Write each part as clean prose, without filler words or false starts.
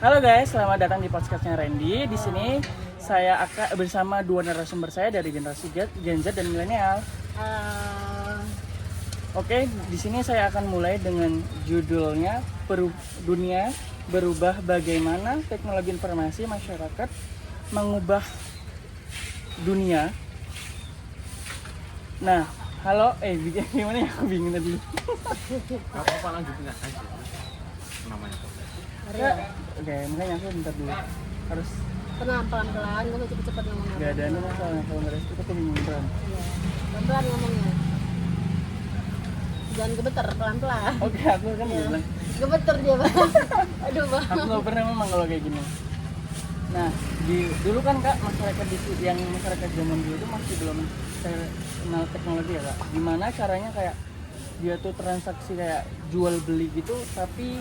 Halo guys, selamat datang di podcastnya Randy. Di sini saya akan bersama dua narasumber saya dari generasi Gen Z dan milenial. Oke, di sini saya akan mulai dengan judulnya Dunia Berubah, Bagaimana Teknologi Informasi Masyarakat Mengubah Dunia. Nah, halo, gimana ya? Aku bingung tadi. Apa lanjutin aja namanya. Oke, makanya aku bentar dulu. Harus pelan-pelan, gak usah cepet-cepet ngomongnya. gak ada masalah kalau nggak ada itu aku bingung beneran. Iya, pelan-pelan ngomongnya. Jangan gemeter, pelan-pelan. Oke, aku kan bilang. Gemeter dia, Bang. Aduh, Bang. Aku nggak pernah memang kalau kayak gini. Nah, dulu kan Kak, masyarakat zaman dulu itu masih belum kenal teknologi ya Kak. Gimana caranya kayak dia tuh transaksi kayak jual beli gitu, tapi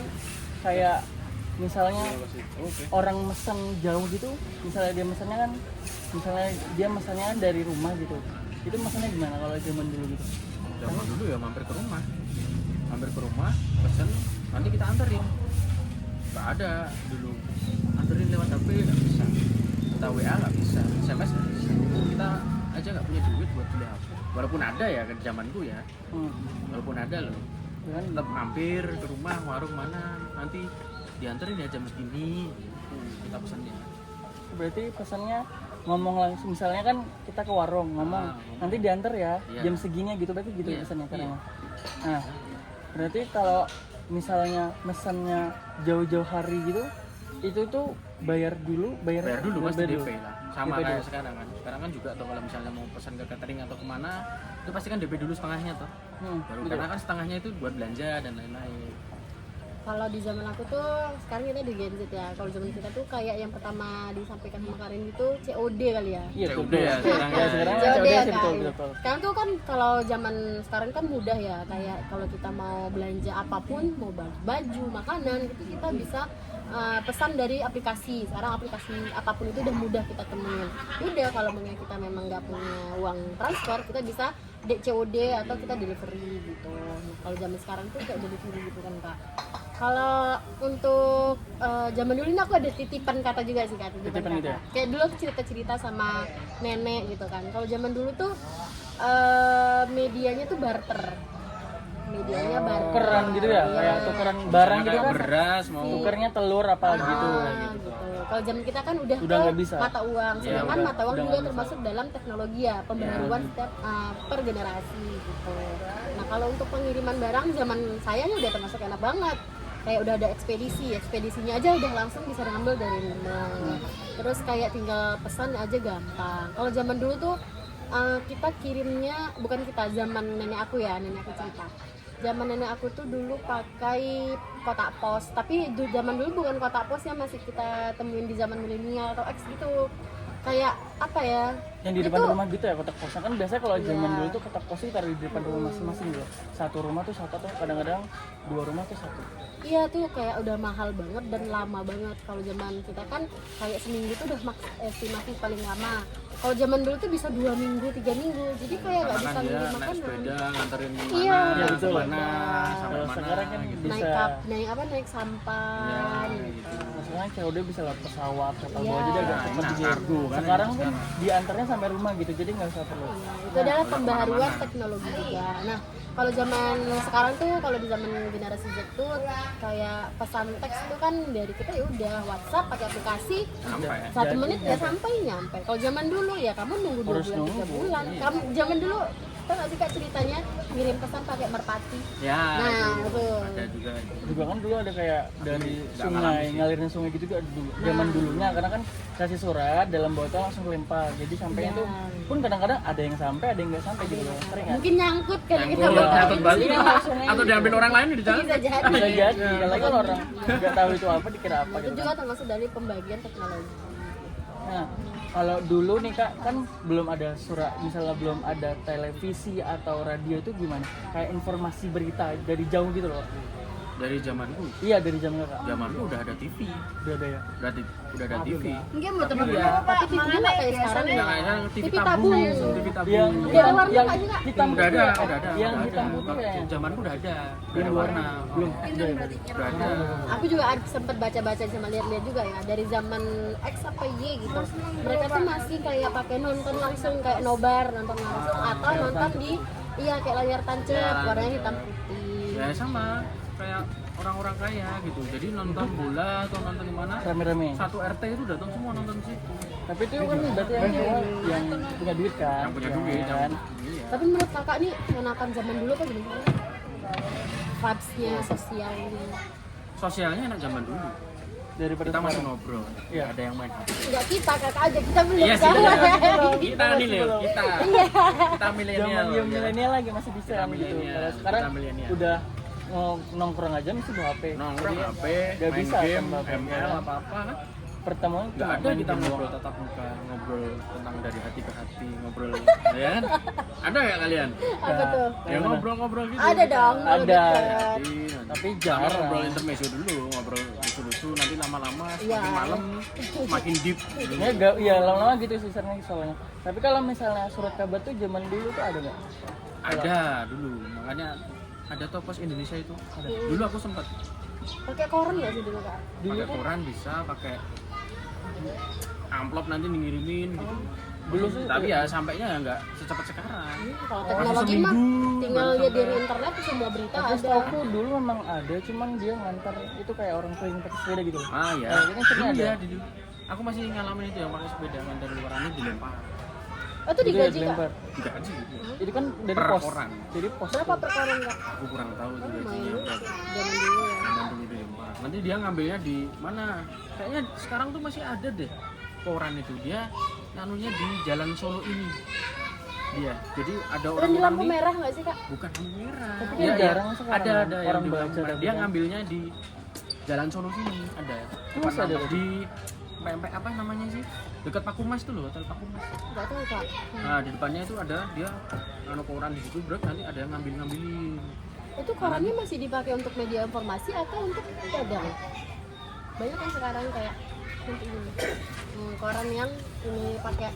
kayak misalnya orang mesen jauh gitu, misalnya dia mesennya dari rumah gitu. Itu mesennya gimana kalau zaman dulu gitu? Zaman dulu ya mampir ke rumah, pesen, nanti kita anterin. Nggak ada dulu anterin lewat HP, nggak bisa. Kita WA nggak bisa, SMS nggak bisa. Kita aja nggak punya duit buat beli HP. Walaupun ada ya ke zamanku ya, walaupun ada loh. Kan Tetap mampir ke rumah, warung mana, nanti dianterin ya jam segini. Kita pesannya. berarti pesannya ngomong langsung, misalnya kan kita ke warung ngomong nanti diantar ya Iya. jam segini gitu, berarti gitu Iya, pesannya caranya. iya. Nah, berarti kalau misalnya mesennya jauh-jauh hari gitu, itu tuh bayar dulu Pasti DP lah, sama DP kayak dulu. sekarang kan juga tuh kalau misalnya mau pesan ke catering atau kemana itu pasti kan DP dulu setengahnya tuh baru, betul. karena kan setengahnya itu buat belanja dan lain-lain. Kalau di zaman aku tuh, sekarang kita di Gen Z ya. Kalau zaman kita tuh kayak yang pertama disampaikan sama Karin itu COD kali ya. Iya, COD betul. ya sekarang ya. sekarang COD COD ya, sih, Kak. betul. Sekarang tuh kan kalau zaman sekarang kan mudah ya, kayak kalau kita mau belanja apapun, mau baju, makanan gitu, kita bisa pesan dari aplikasi. Sekarang aplikasi apapun itu udah mudah kita temuin. Udah kalau kita memang nggak punya uang transfer, kita bisa COD atau kita delivery gitu. Nah, kalau zaman sekarang tuh kayak delivery gitu kan Kak. Kalau untuk zaman dulu ini aku ada titipan kata juga sih Kak, titipan Titipan kata. gitu ya? Kayak dulu aku cerita-cerita sama nenek gitu kan. Kalau zaman dulu tuh medianya tuh barter. Medianya barter. Tukeran gitu ya, Iya. kayak tukeran barang gitu Kayak kan, beras mau tukernya telur apa gitu. Gitu. Kalau zaman kita kan udah Udah ke nggak bisa. mata uang, Iya, sedangkan udah- mata uang udah juga nggak bisa. termasuk dalam teknologi ya, pembaruan setiap per generasi gitu. Nah kalau untuk pengiriman barang zaman saya nya udah termasuk enak banget. Kayak udah ada ekspedisinya aja udah langsung bisa diambil dari rumah. Terus kayak tinggal pesan aja gampang. Kalau zaman dulu tuh kita kirimnya, bukan kita, zaman nenek aku cerita. Zaman nenek aku tuh dulu pakai kotak pos, tapi zaman dulu bukan kotak pos yang masih kita temuin di zaman milenial atau X gitu. Kayak apa ya? Yang di depan Itu- rumah gitu ya kotak posnya, kan biasanya kalau zaman Iya. dulu tuh kotak pos itu taruh di depan rumah masing-masing gitu. Satu rumah tuh satu, atau kadang-kadang dua rumah tuh satu. Iya tuh kayak udah mahal banget dan lama banget. Kalau zaman kita kan kayak seminggu tuh udah estimasi paling lama. Kalau zaman dulu tuh bisa 2 minggu, 3 minggu. Jadi kayak nggak karena bisa kan dia ngirim naik makanan. sepeda nganterin Iya, mana, betul. kemana, sampai Kalau mana sekarang kan gitu. bisa. Naik sampan Ya, gitu. Maksudnya COD bisa lewat pesawat, kapal Iya. bawah, jadi agak Nah, cepat nah, gitu. kargo kan Sekarang yang kan diantarnya sampai rumah gitu, jadi nggak usah perlu. Iya, itu adalah pembaharuan teknologi juga. Nah, kalau zaman sekarang tuh, kalau di zaman generasi Z tuh kayak pesan teks tuh kan dari kita ya udah WhatsApp pakai aplikasi, Sampai. 1 Jadi, menit ya sampai nyampe. Kalau zaman dulu ya kamu nunggu 2 Harus bulan, 3 nunggu. bulan. Kamu zaman dulu tau gak sih Kak ceritanya ngirim pesan pakai merpati? Ya, Nah, betul. ada juga. Juga kan dulu ada kayak dari nggak sungai, ngalamin sih. ngalirin sungai gitu juga zaman dulunya, karena kan kasih surat dalam botol langsung lempar, jadi sampainya Iya. tuh pun kadang-kadang ada yang sampai, ada yang nggak sampai gitu loh, sering kan? Mungkin nyangkut kan kita Nyangkut, bawa nyangkut di balik. sini. Atau diambil orang lain di jalan. Bisa jadi. Bisa jadi, lagi kalau orang nggak tahu itu apa dikira apa Itu gitu juga kan. termasuk dari pembagian teknologi. Nah, kalau dulu nih Kak, kan belum ada surat, misalnya belum ada televisi atau radio, itu gimana? Kayak informasi berita dari jauh gitu loh. Dari zamanku. Iya dari zaman kakak. Zamanku udah ada TV. Udah ada ya. Udah ada TV. Mungkin betul betul Iya. tapi TV-nya nggak kayak sekarang Nggak ya. kayak TV TV tabung. tabung. TV tabung. Yang Ada warna yang nggak sih, Kak? hitam udah putih ada, ya? udah ada. Yang udah hitam ada. putih kayaknya. Zamanku udah ada. Udah Yang ada warna. belum. Udah ada. Aku juga sempat baca-baca sama lihat-lihat juga ya dari zaman X apa Y gitu. Mereka tuh masih kayak pakai nonton langsung kayak nobar nonton langsung atau nonton di kayak layar tancap warnanya hitam putih. Ya sama kayak orang-orang kaya gitu. Jadi nonton bola atau nonton di mana? Rame-rame. Satu RT itu datang semua nonton di situ. Tapi itu kan berarti yang punya duit kan. Yang punya duit kan. Iya. Tapi menurut kakak nih enakan zaman dulu apa gimana? Vibes-nya, sosialnya. Sosialnya enak zaman dulu. Daripada Kita masih sekarang. ngobrol. Iya. Ada yang main HP. Enggak kita kakak aja kita belum Iya sih. sama. Kita nih loh, kita. Kita milenial. Zaman yang milenial lagi masih bisa Kita gitu. milenial, Kalau sekarang kita milenial. udah nongkrong aja mesti bawa HP. Nongkrong Jadi, HP, nggak main bisa game, tambah HP. ML apa-apa kan. Pertemuan Gak cuma ada main kita game ngobrol doang. tatap muka, ngobrol tentang dari hati ke hati, ngobrol, ya kan? Ada ya kalian? Apa tuh? Ya ngobrol-ngobrol gitu. Ada dong, kalau Ada. deket. Tapi Sama jarang. ngobrol intermezzo dulu, ngobrol lucu-lucu, nanti lama-lama Iya. semakin malam semakin deep. Ya, iya lama-lama gitu sih sebenarnya soalnya. Tapi kalau misalnya surat kabar tuh zaman dulu tuh ada nggak? Ada dulu, makanya ada Topos Indonesia itu. Ada. Dulu aku sempat Pakai koran nggak sih dulu kak? Dulu pakai tuh koran bisa, pakai amplop nanti ngirimin gitu. Dulu sih Tapi ya sampainya ya nggak secepat sekarang. Kalau teknologi mah tinggal lihat dari internet tuh semua berita tapi ada. setahu dulu memang ada, cuman dia ngantar itu kayak orang keliling pakai sepeda gitu. Ah ya. Nah, ini sering ada. Iya, dulu. Aku masih ngalamin itu yang pakai sepeda ngantar luar ini dilempar. Oh itu digaji kak? dilempar. Digaji gitu. Itu kan dari Per pos. koran. Jadi pos. Berapa per koran kak? Aku kurang tahu itu Lumayan gajinya juga berapa. zaman dulu ya. Zaman dulu dilempar. Nanti dia ngambilnya di mana? Kayaknya sekarang tuh masih ada deh koran itu. Dia nanunya di Jalan Solo ini. Dia. Jadi ada Terus di orang-orang lampu nih merah nggak sih kak? bukan lampu merah. Tapi Iya, kan iya. jarang sekarang Ada orang yang di baca lampu merah. tapi Dia kan. ngambilnya di Jalan Solo sini ada. Depan Masih ada kantor tuh? di PMP apa namanya sih? Dekat Pakumas tuh loh, Hotel Pakumas. Nggak tahu kak. Nah, di depannya itu ada dia anu koran di situ, bro. Nanti ada yang ngambilin. Itu korannya masih dipakai untuk media informasi atau untuk dagang? Banyak kan sekarang kayak untuk ini. Koran yang ini pakai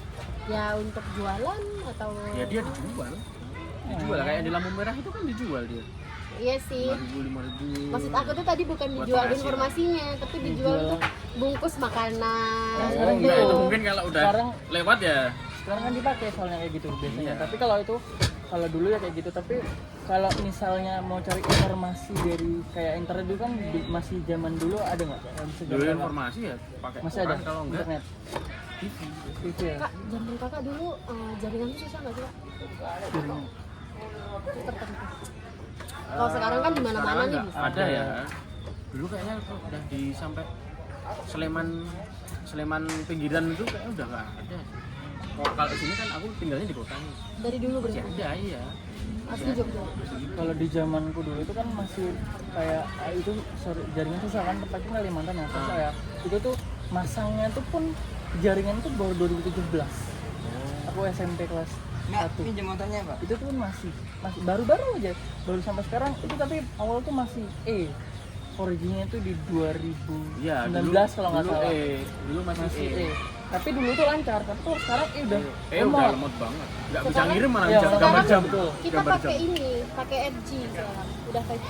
ya untuk jualan atau Ya dia dijual. Dijual kayak di lampu merah itu kan dijual dia. Iya sih. 5.000, 5.000. Maksud aku tuh tadi bukan Buat dijual penghasilan. informasinya, tapi dijual untuk bungkus makanan. Nah, sekarang Enggak, gitu. itu mungkin kalau udah Sekarang lewat ya. sekarang kan dipakai soalnya kayak gitu biasanya. Iya. Tapi kalau dulu ya kayak gitu. Tapi kalau misalnya mau cari informasi dari kayak internet dulu kan masih zaman dulu ada nggak? Yang bisa Dulu jalan- informasi ya pakai masih ada koran, kalau enggak internet. TV. Itu ya. Kak, zaman kakak dulu jaringannya susah nggak sih kak? Jaringan. Tertentu. Kalau sekarang kan di mana-mana Sekarang nih nggak bisa. ada ya. Dulu kayaknya tuh udah di sampai Sleman pinggiran itu kayaknya udah nggak ada. Kalau di sini kan aku tinggalnya di kota nih. Dari dulu Masih berarti. ada iya. Asli Jogja. Kalau di zamanku dulu itu kan masih kayak itu jaringan susah kan, tempatnya Kalimantan ya. Terus kayak itu tuh masangnya tuh pun jaringan tuh baru 2017. Aku SMP kelas 1. Pinjam motornya pak? Itu tuh masih baru-baru aja, baru sampai sekarang itu. Tapi awal tuh masih originnya tuh di 2019 Iya, kalau nggak salah. Dulu masih Masih tapi dulu tuh lancar. Tapi kalau sekarang udah udah lemot banget. Nggak bisa Sekarang- ngirim malah Iya, jam gambar sekarang jam. betul. Kita Gambar pakai jam. ini, pakai 5G sekarang. Udah 5G.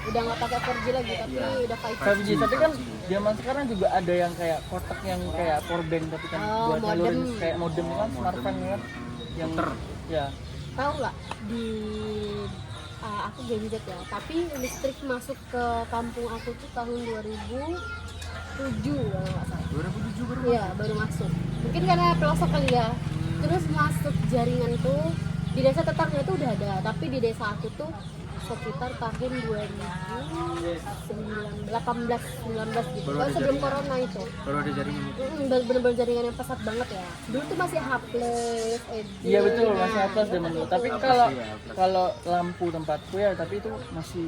Udah nggak pakai 4G lagi, tapi Iya. udah 5G. 5G. Tapi kan zaman sekarang juga ada yang kayak kotak yang kayak powerbank tapi kan Oh, buat modem. nyalurin kayak modem kan, smartphone kan yang Router. ya. Tahu nggak di aku Gen Z ya, tapi listrik masuk ke kampung aku tuh tahun 2007 kalau nggak salah. 2007 baru. Iya, baru masuk. Mungkin karena pelosok kali ya. Terus masuk jaringan tuh di desa tetangga tuh udah ada, tapi di desa aku tuh sekitar tahun 2018-19 gitu. Baru Baru ada sebelum jaringan. corona itu. Baru ada jaringan itu. Bener-bener jaringan yang pesat banget ya. Dulu tuh masih Haples, Edge. Iya betul, masih hapus zaman dulu. Tapi Hapus, kalau iya, hapus. kalau lampu tempatku ya, tapi itu masih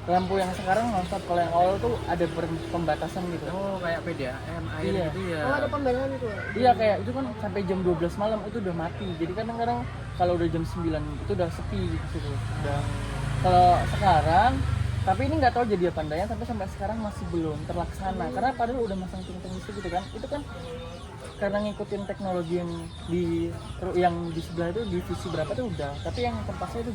lampu yang sekarang nonstop. Kalau yang awal tuh ada pembatasan gitu. Oh, kayak PDAM air Iya. gitu ya. Oh, ada pembedahan itu. Iya kayak itu kan sampai jam 12 malam itu udah mati. Jadi kadang-kadang kalau udah jam 9 itu udah sepi gitu situ. Udah. Kalau sekarang Tapi ini nggak tahu jadi apa enggaknya, tapi sampai sekarang masih belum terlaksana. Karena padahal udah masang tiang listrik gitu kan. Itu kan karena ngikutin teknologi yang di sebelah itu divisi berapa tuh udah, tapi yang tempatnya itu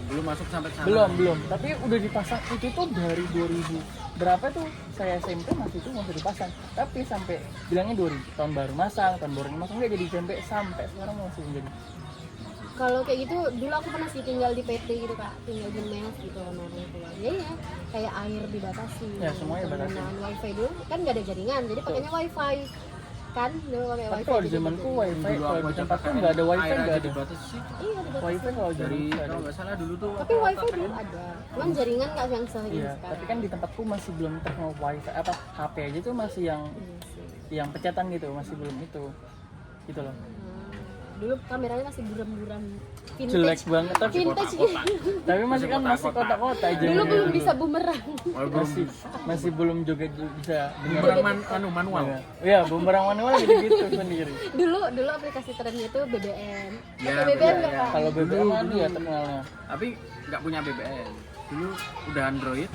belum masuk sampai sana. belum, tapi udah dipasang itu tuh dari 2000 berapa tuh saya SMP masih dipasang, tapi sampai bilangnya 2000 tahun baru masang nggak jadi sampai sekarang masih jadi. Kalau kayak gitu dulu aku pernah sih tinggal di PT gitu kak, tinggal di mes gitu sama orang tua. Ya kayak air dibatasi. Ya semuanya dibatasi. Penggunaan wifi dulu kan nggak ada jaringan, jadi pakainya wifi kan dulu pakai Tapi wifi. kalau di jadi zamanku gitu. wifi Dulu kalau aku di aja tempatku pakai nggak ada wifi, air nggak aja ada dibatasi. Iya dibatasi. wifi kalau Dari zaman nggak kalau ada. nggak salah dulu tuh Tapi wifi dulu ada, cuman jaringan nggak yang segini Iya, sekarang. tapi kan di tempatku masih belum terkenal wifi apa HP aja tuh masih yang Iya sih. pecatan gitu, masih belum itu gitu loh. Dulu kameranya masih buram-buram Jelek vintage. banget tapi Vintage. tapi masih kan masih kotak-kotak aja. Dulu belum bisa bumerang. masih belum juga bisa bumerang manual. Iya, bumerang manual gitu sendiri. Dulu aplikasi trennya itu BBM. Ya, Pakai BBM nggak BBM. kak? Kalau BBM kan Dulu. ya terkenalnya. Tapi nggak punya BBM. Dulu udah Android,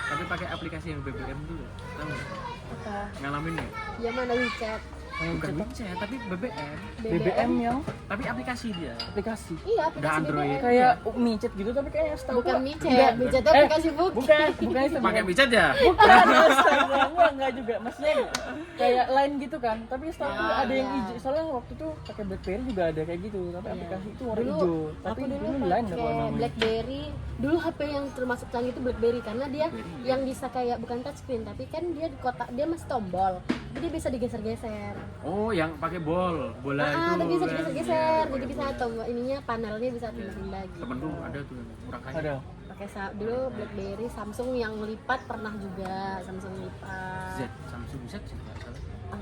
tapi pakai aplikasi yang BBM dulu. Tahu nggak? Apa? Ngalamin nggak? Ya mana WeChat? Bukan WeChat, tapi BBM. BBM yang Tapi aplikasi dia. aplikasi Iya, Udah aplikasi Android. BBM. kayak micet gitu tapi kayaknya setahu Bukan gua- micet, enggak. micet itu Eh, aplikasi booking. bukan itu Pakai WeChat ya? bukan enggak juga maksudnya kayak lain gitu kan tapi setahu aku ada yang Ya. hijau soalnya waktu itu pakai BlackBerry juga ada kayak gitu tapi Iya. aplikasi itu warna Dulu hijau tapi aku dulu lain nggak pakai namanya. BlackBerry. Dulu HP yang termasuk canggih itu BlackBerry karena dia yang bisa kayak bukan touchscreen tapi kan dia di kotak dia masih tombol. Jadi dia bisa digeser-geser. Oh, yang pakai bola itu. Tapi bisa kan? digeser-geser. Iya, Jadi bisa pakai bola. tombol ininya panelnya bisa pindah-pindah gitu. Temenku ada tuh yang murah kaya. ada Pakai dulu BlackBerry, Samsung yang lipat pernah juga, Samsung Z, lipat. Samsung Z sih nggak salah.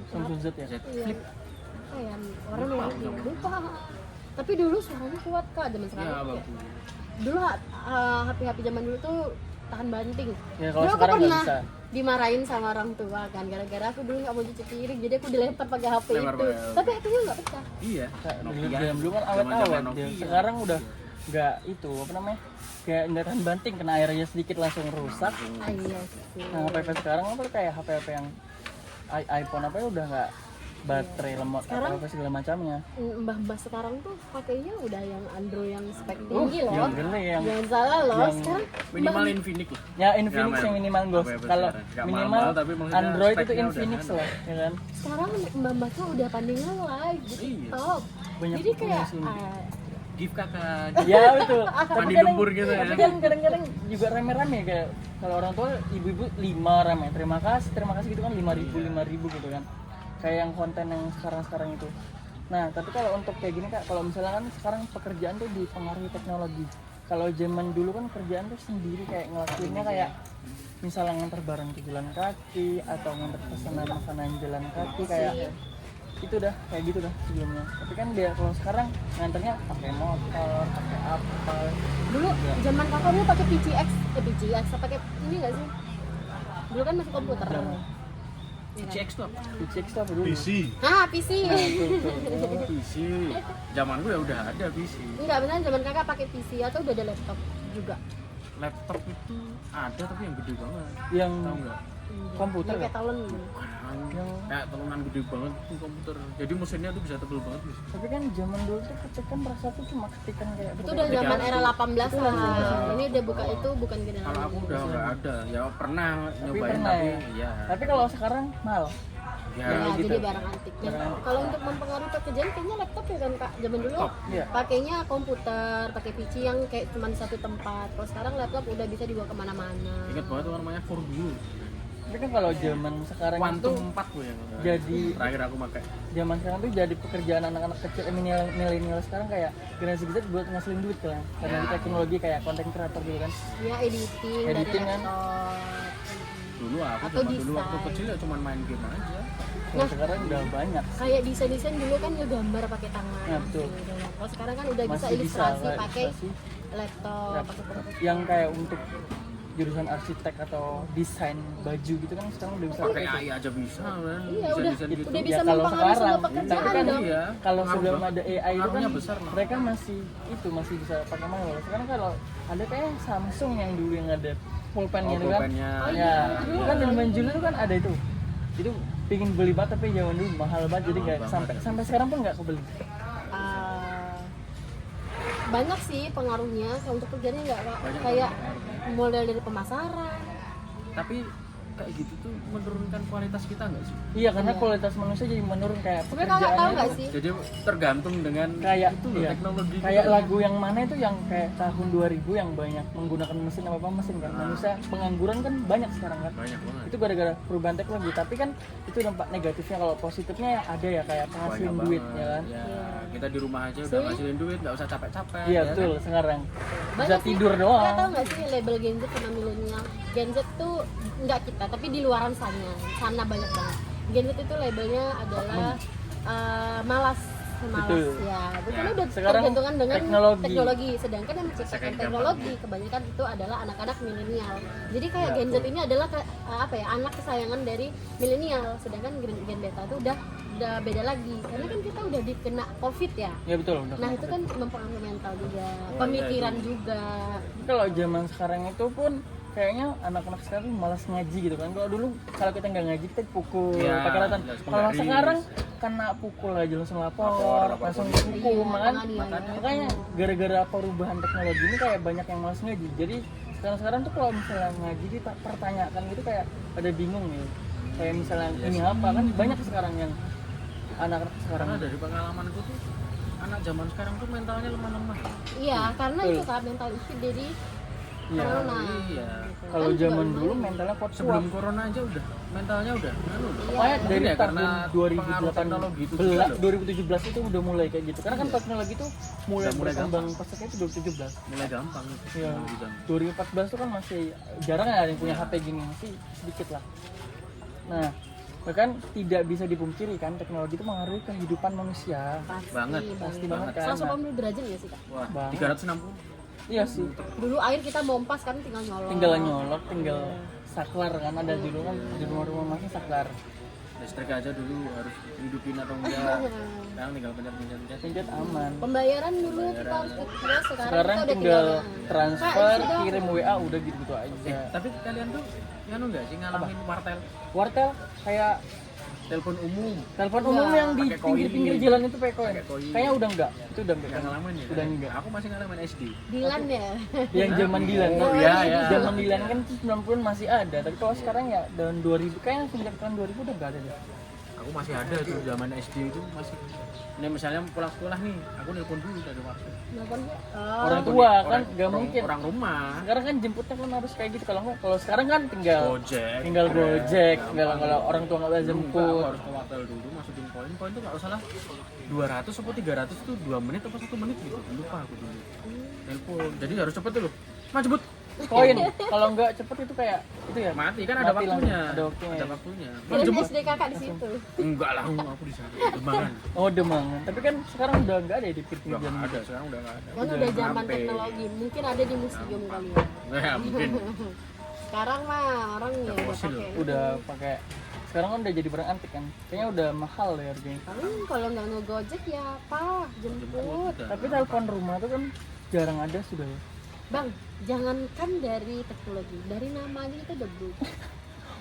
Samsung Z ya Z Iya. Flip. Apa ya? Orang Lupa yang aku. lupa. Tapi dulu suaranya kuat kak, zaman Ya, sekarang. bagus. Dulu HP-HP zaman dulu tuh tahan banting. ya kalau Dulu aku sekarang nggak pernah bisa dimarahin sama orang tua kan gara-gara aku dulu nggak mau cuci piring jadi aku dilempar pakai HP Lempar itu. pakai- Tapi HP-nya nggak pecah. Iya. Kayak Nokia. dulu kan Zaman-zaman awet-awet Nokia. dia. Sekarang udah nggak itu apa namanya kayak nggak tahan banting kena airnya sedikit langsung rusak. Ah, iya sih. Nah HP sekarang apa kayak HP yang iPhone apa ya udah nggak baterai lemot Sekarang- apa segala macamnya. Mbah-mbah sekarang tuh pakainya udah yang Android yang spek tinggi loh. Yang gede yang Jangan salah loh. yang- Sekarang Minimal Infinix lah. ya Infinix Ya, yang minimal bos. apa ya, Kalau sekarang? Nggak minimal mahal-mahal, tapi maksudnya Android itu speknya udah Infinix ada. lah, ya kan? sekarang mbah-mbah tuh udah pandingnya live di Iya. TikTok. Banyak Jadi kayak influencer. Gift kakak. Ya betul. Mandi gembur gitu ya. Tapi kan kadang-kadang juga rame-rame kayak kalau orang tua ibu-ibu 5 rame. Terima kasih gitu kan 5.000 gitu kan. Kayak yang konten yang sekarang itu. Nah, tapi kalau untuk kayak gini Kak, kalau misalnya kan sekarang pekerjaan tuh dipengaruhi teknologi. Kalau zaman dulu kan kerjaan tuh sendiri kayak ngelakuinnya kayak misalnya nganter barang ke jalan kaki atau nganter pesanan makanan jalan kaki kayak itu dah kayak gitu dah sebelumnya. Tapi kan dia kalau sekarang nganternya pakai motor, pakai apa? Dulu zaman kakak dulu pakai PCX, pakai ini nggak sih? Dulu kan masih komputer. Iya kan? CX tuh apa? PCX tuh apa dulu? PC. Ah, PC. Nah, itu. Oh, PC. Zaman gue ya udah ada PC. Enggak, benar zaman kakak pakai PC atau udah ada laptop juga? Laptop itu ada tapi yang gede banget. Yang Tahu nggak? komputer Yang ya? kayak talon. Kayak telengan gede banget tuh komputer. Jadi mesinnya tuh bisa tebel banget gitu. Tapi kan zaman dulu tuh ketikan rasa tuh cuma ketikan kayak Itu udah zaman era 18 Itu lah. lah. Ini udah buka itu bukan generasi. Kalau aku udah nggak ada. Ya pernah nyobain pernah tapi ya? ya. Tapi kalau sekarang mahal. Ya, Ya, gitu. jadi barang antik. Nah, Barang antik. kalau untuk mempengaruhi pekerjaan kayaknya laptop ya kan Kak. Zaman dulu Laptop. Iya. pakainya komputer, pakai PC yang kayak cuma satu tempat. Kalau sekarang laptop udah bisa dibawa kemana-mana. ingat banget tuh namanya For dulu. Tapi kan kalau zaman sekarang itu Quantum 4 gue yang jadi- terakhir aku pakai. zaman sekarang tuh jadi pekerjaan anak-anak kecil milenial sekarang kayak generasi Z buat ngasilin duit kan. Karena di teknologi kayak konten kreator gitu kan. Ya editing, Editing dari kan. laptop. Dulu aku Atau zaman dulu waktu desain. kecil ya cuma main game aja. Kalau sekarang udah banyak. Kayak desain dulu kan ngegambar pakai tangan. Ya, betul. gitu. Kalau sekarang kan udah bisa Masih bisa ilustrasi kayak pakai ilustrasi. laptop, Ya, pakai komputer. yang kayak untuk jurusan arsitek atau desain baju gitu kan sekarang udah bisa pakai pakai AI aja bisa kan. Iya, Desain-desain gitu. udah Ya, bisa kalau mempengaruhi semua sekarang, pekerjaan tapi kan dong. Iya. kalau Pengaruh sebelum banget. ada AI itu kan Pengaruhnya besar, Mak. mereka masih bisa pakai manual. Sekarang kalau ada kayak Samsung yang dulu yang ada pulpennya Oh, itu kan. pulpennya. Oh, Ya, iya. kan zaman dulu itu kan ada itu. Itu pingin beli banget tapi zaman dulu mahal banget jadi Mahal nggak banget. sampai sekarang pun nggak kebeli. Banyak sih pengaruhnya untuk kerjanya nggak Kak? Banyak Kayak pengaruh. model dari pemasaran. Tapi kayak gitu tuh menurunkan kualitas kita nggak sih? Iya karena Iya. kualitas manusia jadi menurun kayak Sebenarnya kakak tahu pekerjaannya nggak itu sih? Jadi tergantung dengan kayak itu loh, iya, teknologi kayak itu. lagu yang mana itu yang kayak tahun 2000 yang banyak menggunakan mesin apa mesin kan manusia pengangguran kan banyak sekarang kan Banyak banget. itu gara-gara perubahan teknologi tapi kan itu dampak negatifnya kalau positifnya ya ada ya kayak penghasilin Banyak duit banget. ya kan Ya, Iya. kita di rumah aja udah Sih. ngasilin duit, nggak usah capek-capek. iya ya betul kan? sekarang bisa Banyak sih. tidur Kakak doang tahu nggak sih label Gen Z sama milenial? Gen Z tuh nggak kita, tapi di luaran sana banyak banget. Gen Z itu labelnya adalah malas. Betul. Ya, itu kan Ya, udah sekarang tergantungan dengan teknologi. Sedangkan yang menciptakan Second teknologi kebanyakan itu adalah anak-anak milenial. Jadi kayak Ya, Gen Z betul. ini adalah anak kesayangan dari milenial, sedangkan Gen Beta itu udah beda lagi. Karena kan kita udah dikena COVID ya. ya betul udah Nah, itu kan mempengaruhi mental juga, Oh, pemikiran iya, itu. juga. kalau zaman sekarang itu pun kayaknya anak-anak sekarang tuh malas ngaji gitu kan kalau dulu kalau kita nggak ngaji kita pukul Iya, pakai ratan jelas, kalau penggaris. sekarang kena pukul aja langsung lapor Lapor langsung polisi. dihukum Iya, kan makanya. makanya gara-gara perubahan teknologi ini kayak banyak yang malas ngaji jadi sekarang tuh kalau misalnya ngaji dipertanyakan gitu kayak pada bingung ya kayak misalnya Iya ini sih. apa kan banyak sekarang yang anak-anak sekarang Karena dari pengalamanku tuh anak zaman sekarang tuh mentalnya lemah-lemah. Iya, karena Betul. itu kan mental issue dari Iya. corona. Iya. Gitu. kalau Kan juga zaman dulu lumayan. mentalnya kuat Sebelum corona aja udah mentalnya udah anu. Iya. Pokoknya dari Ya, tahun karena pengaruh teknologi itu juga loh. 2017 itu udah mulai kayak gitu. Karena kan Iya. teknologi itu mulai Udah mulai berkembang pesatnya itu 2017. mulai gampang itu. Iya. teknologi zaman. 2014 itu kan masih jarang ya ada yang punya HP gini, masih sedikit lah. Nah, bahkan tidak bisa dipungkiri kan teknologi itu mengaruhi kehidupan manusia. Pasti Banget, pasti banget. banget kan. 180 derajat ya sih Kak? Wah, Banget. 360. Iya sih. Dulu air kita mompas kan tinggal nyolong. Tinggal nyolok, tinggal saklar kan ada dulu kan di rumah-rumah masih saklar. Listrik aja dulu harus hidupin atau enggak. Sekarang tinggal pencet-pencet. Pencet aman. Pembayaran dulu kita harus terus Sekarang kita udah tinggal Kak, transfer, sudah. kirim WA udah gitu aja. Tapi kalian tuh anu enggak sih ngalamin wartel? Wartel kayak Telepon umum. telepon umum yang di Pakai koin. pinggir jalan itu pakai koin. Pakai koin. Kayaknya udah enggak. Itu udah enggak. Enggak ngalamin ya? Udah enggak. Aku masih ngalamin SD. Dilan ya. Yang zaman Dilan. Oh, iya, iya. Zaman Dilan kan 90-an masih ada, tapi kalau sekarang ya tahun 2000 kayaknya sejak tahun 2000 udah enggak ada deh. Aku masih ada tuh zaman SD itu masih. Ini misalnya pulang sekolah nih, aku nelpon dulu dari wartel. Nelpon ya. Orang Oh, tua kan enggak orang- mungkin. Orang rumah. Sekarang kan jemputnya kan harus kayak gitu kalau enggak. Kalau sekarang kan tinggal Gojek. tinggal Gojek, kalau orang tua enggak bisa Dulu enggak, aku jemput. harus ke wartel dulu masukin koin. Koin tuh enggak salah 200 atau 300 tuh 2 menit atau 1 menit gitu. Lupa aku dulu. Telepon. Jadi harus cepet dulu. Mas jemput. Koin. Kalau enggak cepet itu kayak itu ya. Mati kan ada Mati waktunya. langsung. Ada waktunya. Ada waktunya. Mas kirain jemput. SD kakak di situ. Enggak lah, aku di sana. Demangan. Oh Demangan. Tapi kan sekarang udah enggak ada ya di pinggir Udah jalan. nggak ada, sekarang udah nggak ada. Kan udah zaman HP. teknologi, mungkin ada di museum kali ya. Nah, mungkin. Sekarang mah orang ya udah fosil. pakai. Udah pakai sekarang kan udah jadi barang antik kan kayaknya udah mahal ya harganya Kalau nggak ngegojek ya apa jemput. Udah. tapi telepon rumah tuh kan jarang ada sudah ya Bang, jangankan dari teknologi, dari nama aja kita udah berubah.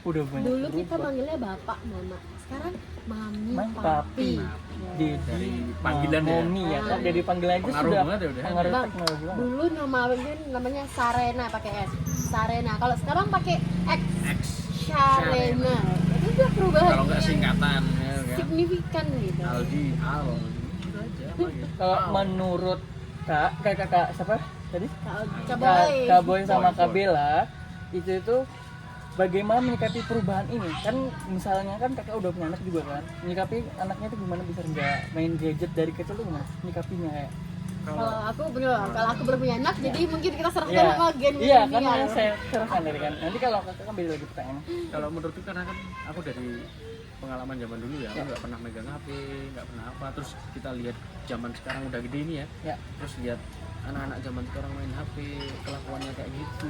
udah banyak Dulu kita berubah. manggilnya bapak, mama. Sekarang mami, Mang, papi. papi. Dedi Dari panggilan ya? Mami ya kan jadi panggilan aja Pengaruh sudah banget ya udah. pengaruh Bang, teknologi banget. dulu nama mungkin namanya Sarena pakai S. Sarena. Kalau sekarang pakai X. X. Sarena. Itu udah perubahan Kalau nggak yang singkatan ya kan. signifikan gitu. Aldi, Al. Gitu aja apa gitu. Kalau Al. menurut kakak siapa tadi Caboy. Kak Boy sama Boy, Kak Boy. Bella itu bagaimana menyikapi perubahan ini kan misalnya kan kakak udah punya anak juga kan menyikapi anaknya itu gimana bisa nggak main gadget dari kecil tuh gimana menyikapinya kayak Kalau aku belum punya anak, jadi mungkin kita serahkan Iya. sama gen iya kan milenial. makanya saya serahkan dari kan nanti kalau kakak kan beda lagi pertanyaan Kalau menurutku karena kan aku dari pengalaman zaman dulu ya, aku nggak pernah megang HP, nggak pernah apa. Terus kita lihat zaman sekarang udah gede ini ya, ya terus lihat anak-anak zaman sekarang main HP, kelakuannya kayak gitu.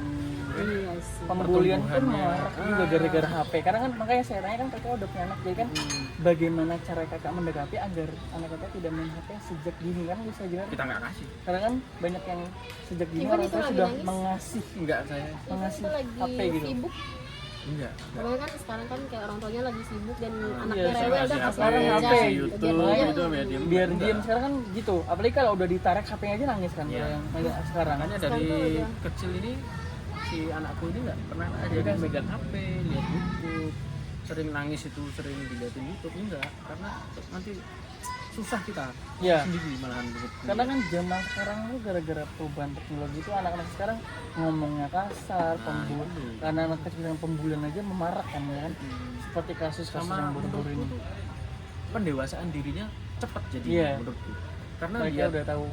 Iya sih. Pembulian pun Pertumbuhannya. marak juga gara-gara HP. Karena kan makanya saya tanya kan kakak udah punya anak, jadi kan bagaimana cara kakak mendekati agar anak kakak tidak main HP sejak dini kan bisa juga. Kita nggak kasih. Karena kan banyak yang sejak dini Even orang itu tua lagi sudah nangis. mengasih Enggak saya. mengasih Itu lagi HP gitu. sibuk. Enggak. Pokoknya kan sekarang kan kayak orang tuanya lagi sibuk dan Iya, anaknya saya rewel kasih udah kasih sekarang aja. HP, YouTube, Biar itu biar diam. diem. Biar Enggak. diem sekarang kan gitu. Apalagi kalau udah ditarik HP-nya aja nangis kan. Iya. Yang banyak sekarang. Makanya Sekarang dari tuh udah. kecil ini si anakku ini nggak pernah ada yang megang HP, lihat YouTube, sering nangis itu sering dilihatin YouTube enggak, karena nanti susah kita Ya. sendiri malahan menurutku. Karena kan zaman sekarang tuh gara-gara perubahan teknologi itu anak-anak sekarang ngomongnya kasar, karena anak kecil yang pembulian aja memarak kan ya kan. Seperti kasus-kasus sama yang baru-baru menurutku ini. tuh pendewasaan dirinya cepat jadi Iya. menurutku. Karena Mereka lihat udah tahu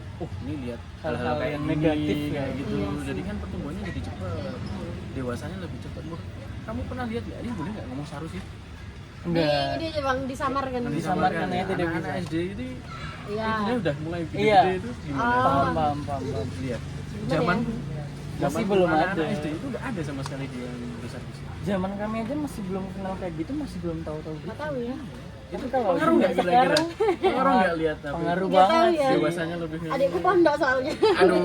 ini lihat hal-hal hal-hal kayak yang gini, negatif ya. kayak gitu. Iya sih. Jadi kan pertumbuhannya jadi cepat. Dewasanya lebih cepat. Kamu pernah lihat nggak? Ini boleh nggak ngomong saru sih? enggak Ini aja bang disamarkan. Disamarkan ya, tidak anak-anak bisa. SD itu Iya. itunya udah mulai Iya. gede-gede itu gimana? Oh. paham. Lihat. Gimana Zaman ya? Masih belum anak-anak ada. SD itu nggak ada sama sekali dia yang besar di sini. Zaman kami aja masih belum kenal kayak gitu, masih belum tahu-tahu gitu. Nggak tahu ya. Itu kalau Pengaruh nggak sekarang kira-kira? Pengaruh nggak lihat tapi pengaruh Nggak tahu banget ya. sih. dewasanya lebih Adikku pondok soalnya. aduh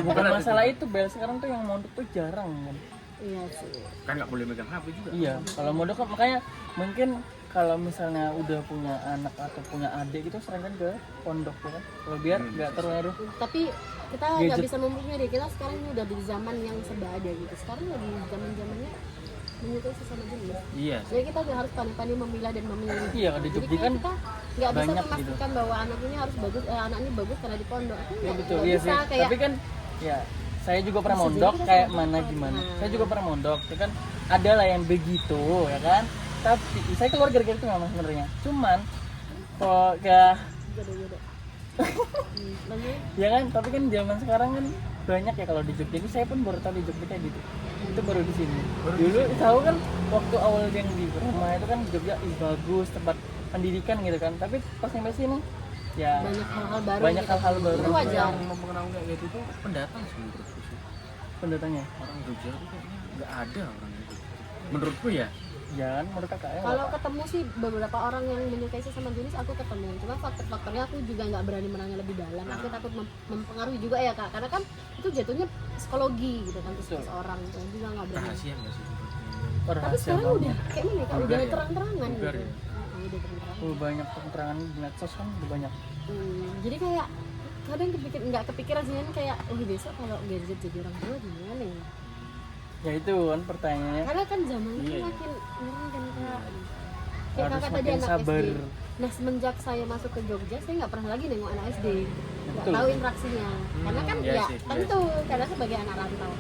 Bukan masalah itu, Bel. Sekarang tuh yang mondok tuh jarang kan. Iya sih. kan nggak boleh megang HP juga. Iya, kalau mondok kan makanya mungkin kalau misalnya udah punya anak atau punya adik itu sering kan ke pondok ya kan. Kalau biar nggak terpengaruh. Tapi kita nggak Gadget. bisa memungkiri, kita sekarang ini udah di zaman yang serba ada gitu. Sekarang lagi zaman-zamannya menyukai sesama jenis. Iya. Jadi kita harus pandai-pandai memilah dan memilih. Iya, kalau di Jadi Jogja kayak kan kita nggak bisa banyak memastikan bahwa anak ini harus bagus, anak ini bagus karena di pondok. Itu ya nggak- betul, nggak iya bisa sih. kayak Tapi kan ya saya juga pernah Bisa jadi mondok kita kayak salah mana tempat. gimana. Nah. Saya juga pernah mondok, ya kan ada lah yang begitu ya kan. Tapi saya keluar gara-gara itu memang sebenarnya. Cuman kok ya jodoh-jodoh. Lanjut. ya kan, tapi kan zaman sekarang kan banyak ya kalau di Jogja. Ini saya pun baru tahu di Jogja kayak gitu. Itu baru di sini. Dulu tahu kan waktu awal yang di rumah itu kan Jogja bagus tempat pendidikan gitu kan. Tapi pas sampai sini ya Banyak hal-hal baru. banyak gitu. hal-hal baru. Itu wajar. Yang mempengaruhi kayak gitu tuh pendatang sih menurutku sih. Pendatangnya. Orang Jogja tuh kayaknya nggak ada orang itu. Menurutku ya. Jangan menurut kakak ya. Kalau ketemu sih beberapa orang yang menyukai sesama jenis aku ketemu, cuma faktor-faktornya aku juga nggak berani menanya lebih dalam. Aku takut mempengaruhi juga ya kak, karena kan itu jatuhnya psikologi gitu kan Betul. seseorang itu juga nggak berani. Rahasia nggak sih? Tapi sekarang udah kayak gini kak, udah Vulgar ya? terang-terangan Vulgar gitu. ya? Udah terang-terangan. banyak keterangan di medsos kan udah banyak. Jadi kayak kadang nggak kepikiran sih kan kayak besok kalau gadget jadi orang tua gimana ya? Ya itu kan pertanyaannya. Karena kan zamannya Iya. makin orang kan kak. Kayak Harus kakak tadi makin anak sabar. SD. Nah semenjak saya masuk ke Jogja, saya nggak pernah lagi nengok anak SD. Nggak Betul. tahu interaksinya. Karena kan iya ya sih, iya tentu karena sebagai anak rantau.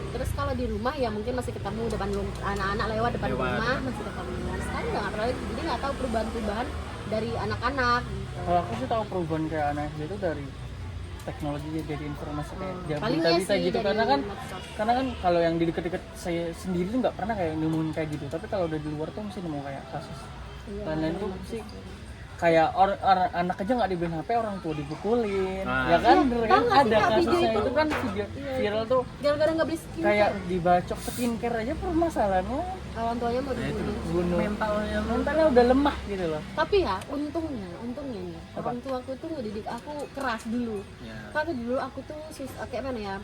Terus kalau di rumah ya mungkin masih ketemu depan anak-anak lewat depan Lewat. rumah masih ketemu. Sekarang udah nggak pernah lagi. Jadi nggak tahu perubahan-perubahan dari anak-anak. Gitu. Kalau aku sih tahu perubahan kayak anak SD itu dari teknologi dari informasi kayak Paling berita-berita ya sih gitu dari medsos. karena kan kalau yang di deket-deket saya sendiri tuh nggak pernah kayak nemuin kayak gitu, tapi kalau udah di luar tuh mesti nemu kayak kasus Iya, lain-lain tuh medsos. sih kayak anak aja nggak dibeliin HP, orang tua dipukulin. Nah. Ya kan, Iya, bener tahu kan nggak sih, ada Kak, video kasusnya itu? itu kan video viral tuh Gara-gara nggak beli skincare, kayak dibacok skincare aja permasalahannya orang tuanya mau Nah, itu dibunuh. bunuh mentalnya mentalnya udah lemah gitu loh. Tapi ya untungnya nih Apa? orang tuaku tuh ngedidik aku keras dulu. ya. Karena dulu aku tuh kayak mana ya?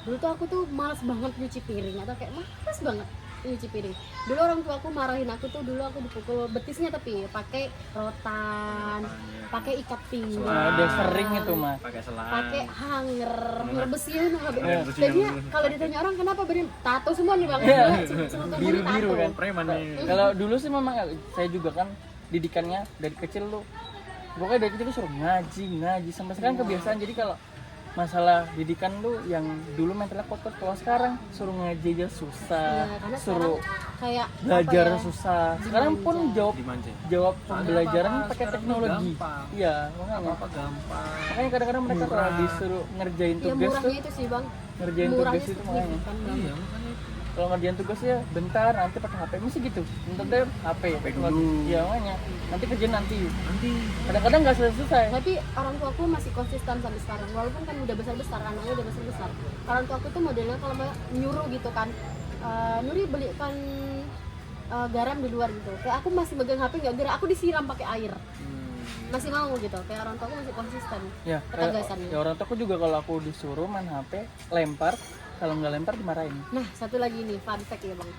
Dulu tuh aku tuh malas banget nyuci piring atau kayak malas banget nyuci piring. Dulu orang tua aku marahin aku tuh, dulu aku dipukul betisnya tapi pakai rotan, pakai ikat pinggang, Nah, udah sering itu mah. pakai selang, pakai hanger berbesin. Hanger besi Jadi yang- kalau ditanya orang kenapa beri tato semua nih bang, Iya. Semua tubuh Biru-biru tato. kan. preman nih. Kalau dulu sih memang saya juga kan didikannya dari kecil tuh pokoknya dari kecil tuh suruh ngaji sampai sekarang kebiasaan. Jadi kalau masalah didikan tuh yang dulu mentalnya kuat, kalau sekarang suruh ngaji aja susah, Iya, karena suruh sekarang kayak belajar apa ya, susah. Sekarang pun dimanja. Dimanja. jawab Soalnya pembelajaran apa-apa pakai sekarang tuh teknologi. gampang. Iya, makanya. Apa-apa gampang. Makanya kadang-kadang mereka kalau Murah. disuruh ngerjain Ya tugas tuh, murahnya itu sih bang, ngerjain murahnya tugas itu makanya. signifikan banget. Iya, makanya kalau ngerjain tugasnya bentar nanti pakai HP mesti gitu bentar deh HP dulu. iya makanya nanti kerjain nanti kadang-kadang nggak selesai. Tapi orang tuaku masih konsisten sampai sekarang walaupun kan udah besar anaknya udah besar. Orang tuaku tuh modelnya kalau mau nyuruh gitu kan, Nuri belikan garam di luar gitu, kayak aku masih megang HP nggak gerak, aku disiram pakai air masih mau gitu, kayak orang tuaku masih konsisten Ya, ketegasannya. ya orang tuaku juga kalau aku disuruh main HP lempar, kalau nggak lempar dimarahin. Nah satu lagi nih fun fact ya bang,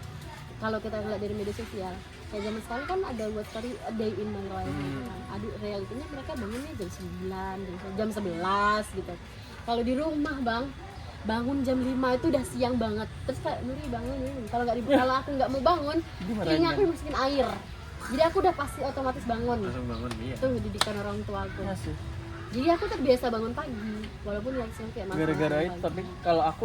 kalau kita lihat dari media sosial kayak zaman sekarang kan ada buat story a day in my life gitu kan. Aduh realitinya mereka bangunnya jam 9, jam 11 gitu. Kalau di rumah bang bangun jam 5 itu udah siang banget, terus kayak Nuri bangun nih, kalau aku nggak mau bangun Dimarahin kayaknya aku kan? masukin air, jadi aku udah pasti otomatis bangun. langsung bangun iya. Itu didikan orang tua aku. Iya sih. Jadi aku terbiasa bangun pagi walaupun langsung kayak masalah Gara-gara bangun itu pagi. tapi kalau aku